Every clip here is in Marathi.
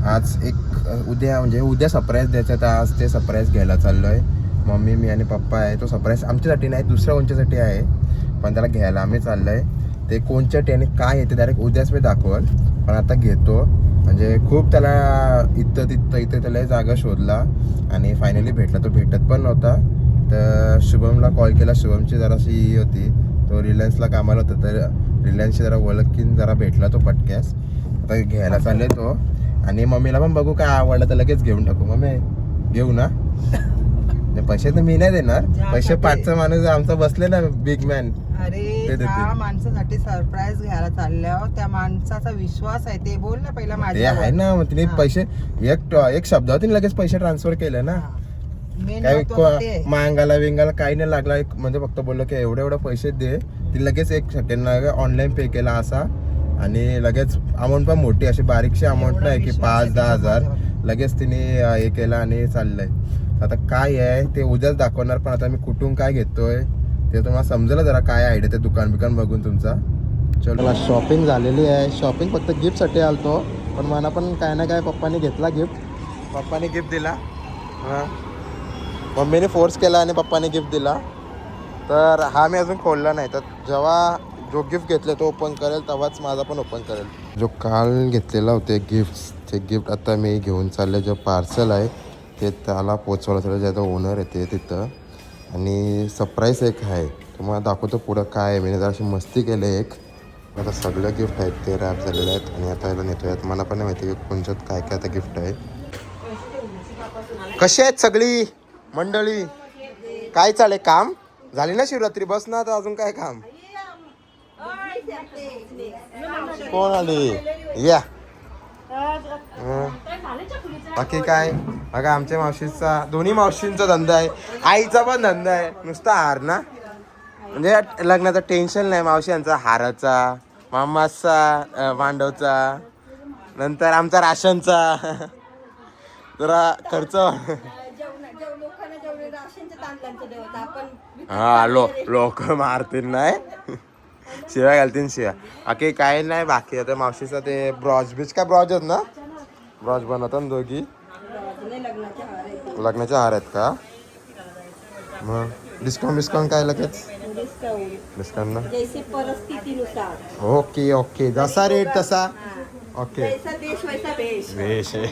आज उद्या म्हणजे उद्या सरप्राईज द्यायचं तर आज ते सरप्राईज घ्यायला चाललो आहे. मम्मी मी आणि पप्पा आहे. तो सरप्राईज आमच्यासाठी नाही दुसऱ्या कोणच्यासाठी आहे, पण त्याला घ्यायला आम्ही चाललो आहे. ते कोणच्या ट्रेने काय आहे ते डायरेक्ट उद्याच मी दाखवल, पण आता घेतो. म्हणजे खूप त्याला इथं त्याला जागा शोधला आणि फायनली भेटला. तो भेटत पण नव्हता. तर शुभमला कॉल केला. शुभमची जराशी होती, तो रिलायन्सला कामाला होता, तर रिलायन्सची जरा ओळखीन जरा भेटला तो पटक्यास. आता घ्यायला चालले तो. आणि मम्मीला पण बघू काय आवडलं तर लगेच घेऊन टाकू. मम्मी घेऊ ना. पैसे तर मी नाही देणार, पैसे पाचचा माणूस आमचा बसले ना बिग मॅन. अरे त्या माणसासाठी सरप्राईज घ्यायला चालल्यावर त्या माणसाचा विश्वास आहे ते बोल ना पहिला माझ्या. आहे ना, मग तिने पैसे एक शब्दावर लगेच पैसे ट्रान्सफर केले ना. काही मांगाला विंगाला काही नाही लागला. म्हणजे फक्त बोललो की एवढे पैसे दे. ती लगेच एक सेकंड ऑनलाईन पे केला असा. आणि लगेच अमाऊंट पण मोठी, अशी बारीकशी अमाऊंट नाही की 5-10 हजार. लगेच तिने हे केलं आणि चाललंय. आता काय आहे ते उद्याच दाखवणार, पण आता मी कुठून काय घेतोय ते तुम्हाला समजलं जरा काय आयडिया ते दुकान बघून तुमचा. चलो शॉपिंग झालेली आहे. शॉपिंग फक्त गिफ्टसाठी आलतो, पण मला पण काय ना काय पप्पाने घेतला गिफ्ट. पप्पाने गिफ्ट दिला, हां मम्मीने फोर्स केला आणि पप्पाने गिफ्ट दिला. तर हा मी अजून खोलला नाही, तर जेव्हा जो गिफ्ट घेतलं तो ओपन करेल तेव्हाच माझा पण ओपन करेल. जो काल घेतलेला होते गिफ्ट, ते गिफ्ट आता मी घेऊन चालले. जो पार्सल आहे ते त्याला पोचवलं चाललं, ज्याचा ओनर येते तिथं. आणि सरप्राईज एक आहे, तुम्हाला दाखवतो पुढं काय आहे. मी जरा अशी मस्ती केली एक. आता सगळे गिफ्ट आहेत ते रॅप झालेले आहेत आणि आता याला नेतो आहेत. मला पण नाही माहिती की कोणच्यात काय काय आता गिफ्ट आहे. कशी आहेत सगळी मंडळी? काय चालेल, काम झाली ना शिवरात्री? बस ना आता, अजून काय काम. कोण आली या. बाकी काय बघा, आमच्या मावशीचा, दोन्ही मावशींचा धंदा आहे, आईचा पण धंदा आहे. नुसता हार ना, म्हणजे लग्नाचं टेन्शन नाही. मावशींचा हाराचा, मामाचा मांडवचा, नंतर आमचा राशनचा जरा खर्च. हा लोक मारतील नाही, शिव्या घालतील शिव्या. बाकी काय नाही. बाकी आता मावशीचा ते ब्रॉज बीच काय ब्रॉज आहेत ना, ब्रॉज बनवतात ना दोघी. लग्नाचे हार आहेत का? मग डिस्काउंट काय लगेच डिस्काउंट ना. ओके जसा रेट तसा. ओके वेश आहे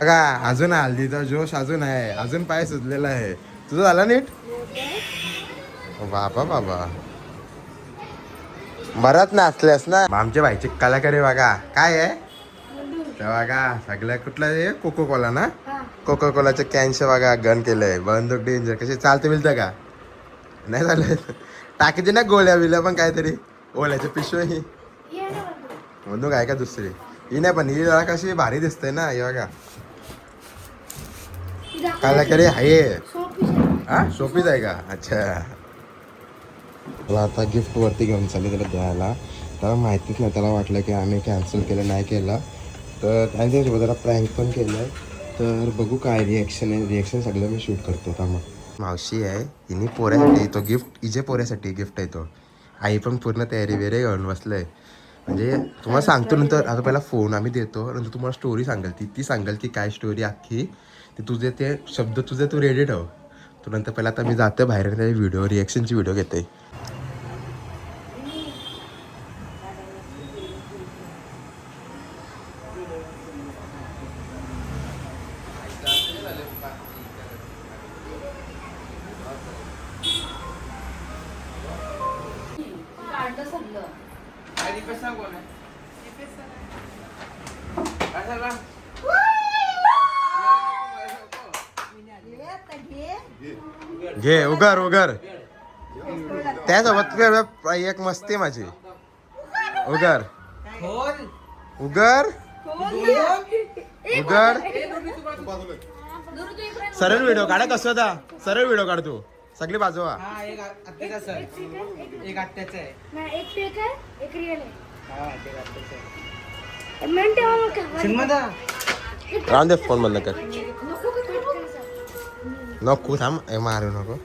बघा. अजून हल्दीचा जोश अजून आहे, अजून पाय सुजलेला आहे. तुझं झाला नीट? बाबा बराच नाचल्यास ना. आमच्या भाईची कलाकारी बघा काय आहे ते बघा. सगळ्या कुठला आहे, कोको कोला ना, कोको कोलाच्या कॅनचे बघा गन केलंय. बंदूक डेंजर. कशी चालते मिळतं का? नाही झालं टाकीते ना गोळ्या बिल्या पण काहीतरी. ओल्याच्या पिशवी बंदूक आहे का दुसरी? ही नाही, पण ही जरा कशी भारी दिसते ना. हे बघा कलाकारी आहे. हा शोपीस आहे का? अच्छा. मला आता गिफ्ट वरती घेऊन चालले त्याला द्यायला. त्याला माहितीच नाही, त्याला वाटलं की आम्ही कॅन्सल केलं, नाही केलं. तर त्यांच्यासोबत जरा प्रँक पण केलं आहे. तर बघू काय रिॲक्शन आहे. रिॲक्शन सगळं मी शूट करतो का. मग मावशी आहे, हिने पोऱ्यासाठी तो गिफ्ट, इजे पोऱ्यासाठी गिफ्ट आहे तो. आई पण पूर्ण तयारी वेरे घेऊन बसलं आहे. म्हणजे तुम्हाला सांगतो नंतर. आता पहिला फोन आम्ही देतो, नंतर तुम्हाला स्टोरी सांगाल ती सांगाल की काय स्टोरी अख्खी. ते तुझे ते शब्द तुझे तू रेडी ठेव. तू नंतर पहिला आता मी जाते बाहेर, त्या व्हिडिओ रिॲक्शनची व्हिडिओ घेते. घे उगर त्यासोबत एक मस्ती माझी. उगर सरळ व्हिडिओ काढा. कसं होता सरळ व्हिडिओ काढ तू. सगळी बाजूवा. राहून दे, फोन बंद कर. नको थांब, मारू नको.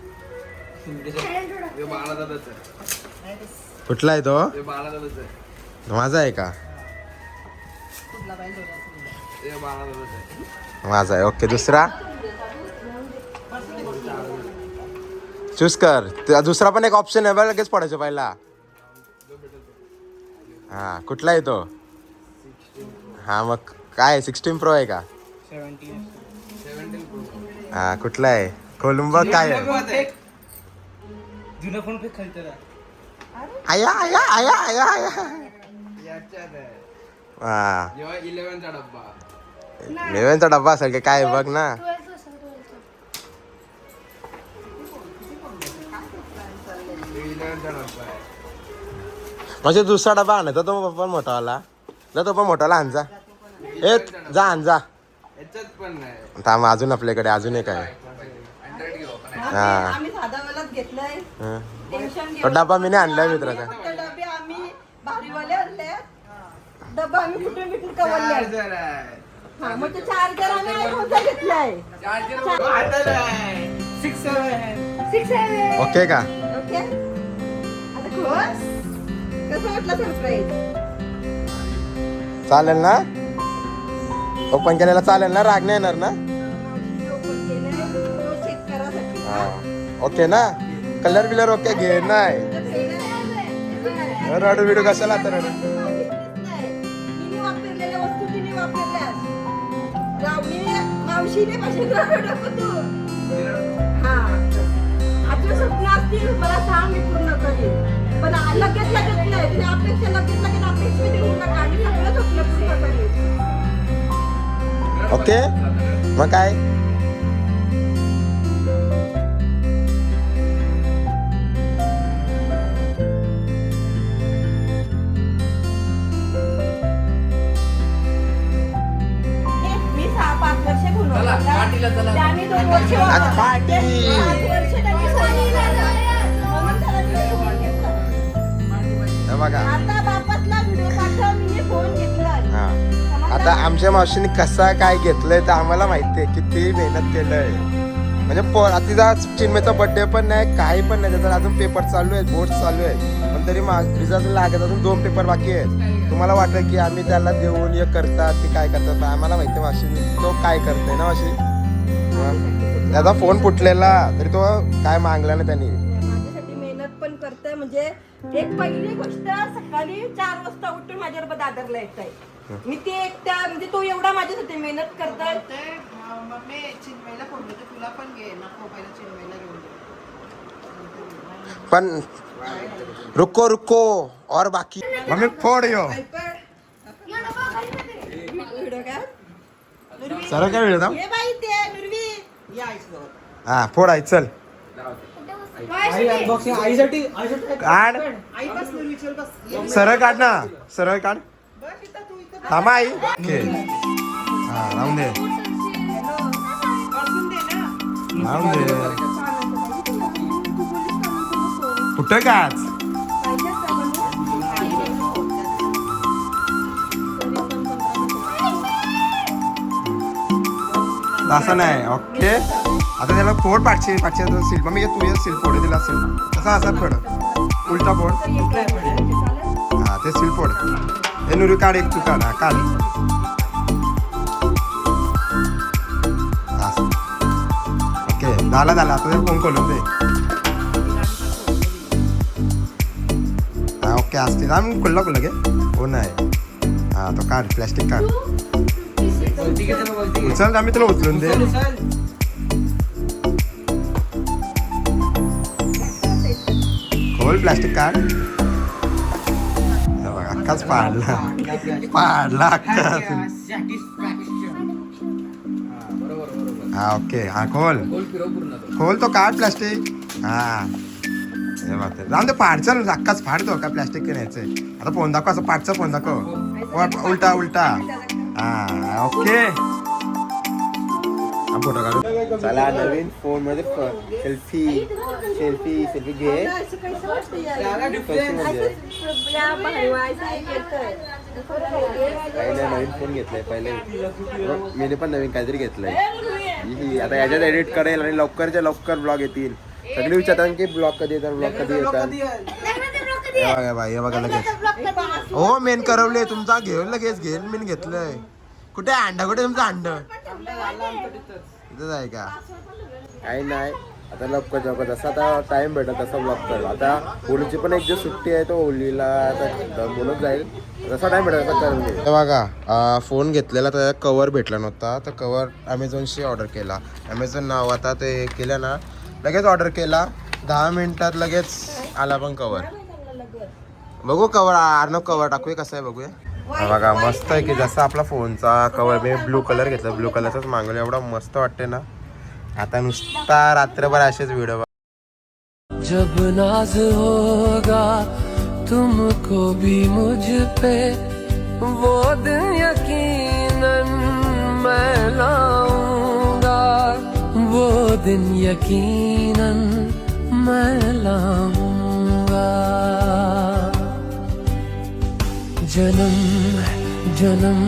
कुठला आहे तो? माझा आहे का? माझा आहे. ओके, दुसरा चूज कर. दुसरा पण एक ऑप्शन आहे बरं, लगेच पडायचं पहिला. हा, कुठला आहे तो? हा, मग काय 16 प्रो आहे का? हा, कुठला आहे? खोलून बघ काय आहे. जुना फोन पे खालचा आया आया आया आया आया. हा, 11चा डब्बा. 11चा डब्बा असेल का काय बघ ना. म्हणजे दुसरा डबा आणायचा तो पण मोठा आला. जा तो पण मोठाला आण जा. ए जा आण जा. याच्यात पण नाही. थांब, अजून आपल्याकडे अजून एक आहे. हा, आम्ही साधा वेळात घेतलंय. हा. टेन्शन तो डबा मी नाही आणलाय मित्राचा. डबे आम्ही भारीवाले आणले. डबा आम्ही कुठून कुठून कवरले. चार्जर आहे. हा, मग ते चार्जर आम्ही आयफोनचा घेतलाय. चार्जर हातात आहे. 6 आहे. ओके का? ओके, आता खुश. कसं वाटलं सरप्राईज? चालेल ना? ओपन केलेला चालेल ना? राग नाही येणार ना? हा, ओके ना? कलर बिलर ओके घे नाही. रडू बिडू कशाला आता रडू? मावशीने स्वप्न असतील मला सांग, मी पूर्ण करीन. पण लगेच नाही, तुझ्या अपेक्षा लगेच अपेक्षा देऊ नका. आणि सगळं स्वप्न पूर्ण करीन. ओके, मग काय? मी 6-5 वर्ष चला, पार्टीला चला. त्यांनी 2 वर्ष आज पार्टी. 5 वर्ष त्यांनी सोडलं. म्हणून त्याला मी फोन घेतला. हे बघा. आता बापातला व्हिडिओ पाठव, मी फोन घेतलाय. हा, आता आमच्या मावशीने कसा काय घेतलंय तर आम्हाला माहितीये, किती मेहनत केलंय. म्हणजे तिचा चिन्मयचा बर्थडे पण नाही, काही पण नाही. त्याचा अजून पेपर चालू आहेत, बोर्ड चालू आहेत. पण तरी रिझल्ट लागत अजून 2 पेपर बाकी आहेत. तुम्हाला वाटलं की आम्ही त्याला देऊन हे करतात, ते काय करतात, पण आम्हाला माहिती मावशीने तो काय करतोय ना मावशी. त्याचा फोन फुटलेला तरी तो काय मागला ना त्यांनी. माझ्यासाठी मेहनत पण करतोय. म्हणजे एक पहिली गोष्ट, सकाळी 4 वाजता उठून माझ्याबरोबर दादरला येत आहे. मी ते एकट्या, म्हणजे तो एवढा माझ्यासाठी मेहनत करतोय. मम्मी चिन्मयला फोन देते, तुला पण घे ना. पहिला चिन्मयला घेऊन पण रुको रुको और बाकी मम्मी फोड यो सर काय वेळ ये बाई ते नुरवी या आईसोबत. हा फोड आहे चल आईसाठी काढ आई बस नुरवी, चल बस. सरळ काढ ना, सरळ काढ. बस इथं, तू इथं थांबा आई. ओके, हा राहून दे, बसून दे ना. राहून दे. कुठं काच असं नाही. ओके, आता त्याला फोड पाठशे सिल. मग मी तू ये सिल फोड दिला असेल तसा असा फोड, उलटा फोड. हा ते सिल फोड. हे नुरी काढ, एक तू काढ. हा काढ. ओके, झाला आता ते फोन खोलून दे. हा ओके, असतील आम्ही खुल्ला खुल्ला घे. हो नाही, हा तो काढ, प्लॅस्टिक काढ. उचल, आम्ही तुला उचलून दे. खोल, प्लॅस्टिक काढ. अक्काच पाडला अक्काच. हा ओके, हा खोल तो काढ प्लॅस्टिक. हा जाऊन ते पाड, चल अक्काच फाडतो का प्लॅस्टिक न्यायचंय. आता फोन दाखव, असं पाडचा फोन दाखव, उलटा उलटा. हा ओके, फोटो काढू. चला नवीन फोन मध्ये सेल्फी घे. पहिले नवीन फोन घेतलाय, पहिले मी पण नवीन काहीतरी घेतलंय. आता याच्यात एडिट करेल आणि लवकरच्या लवकर ब्लॉग येतील. सगळे विचारतात की ब्लॉग कधी येतात, ब्लॉग कधी येतात. हे बघा बाई, हे बघा लगेच. हो मेन करवले तुमचा घेऊन लगेच घेईल मी घेतलंय. कुठे अंडा, कुठे तुमचा अंड इथंच आहे का? काही नाही आता लवकर जवळ जसं आता टाइम भेटत तसं ब्लॉग कर. आता होळीची पण एक दिवस सुट्टी आहे, तो होळीला आता बोलत जाईल. जसा टाइम भेटत तसा करून घे. बघा फोन घेतलेला तर कवर भेटला नव्हता, तर कवर अमेझॉनशी ऑर्डर केला. अमेझॉन नाव आता ते केलं ना, लगेच ऑर्डर केला. 10 मिनिटात लगेच आला पण कवर. बघू कवर अर्णव कवर टाकूया कसं आहे बघूया. बघा मस्त आहे की जसा आपला फोनचा कवर. मी ब्लू कलर घेतला, ब्लू कलरचाच मागवलं. एवढा मस्त वाटते ना. आता नुसता रात्रभर असेच व्हिडिओ. जब नाज होगा तुमको भी मुझ पे वो दिन यकीनन मैं लाऊंगा, वो दिन यकीनन मैं लाऊंगा. जन्म जन्म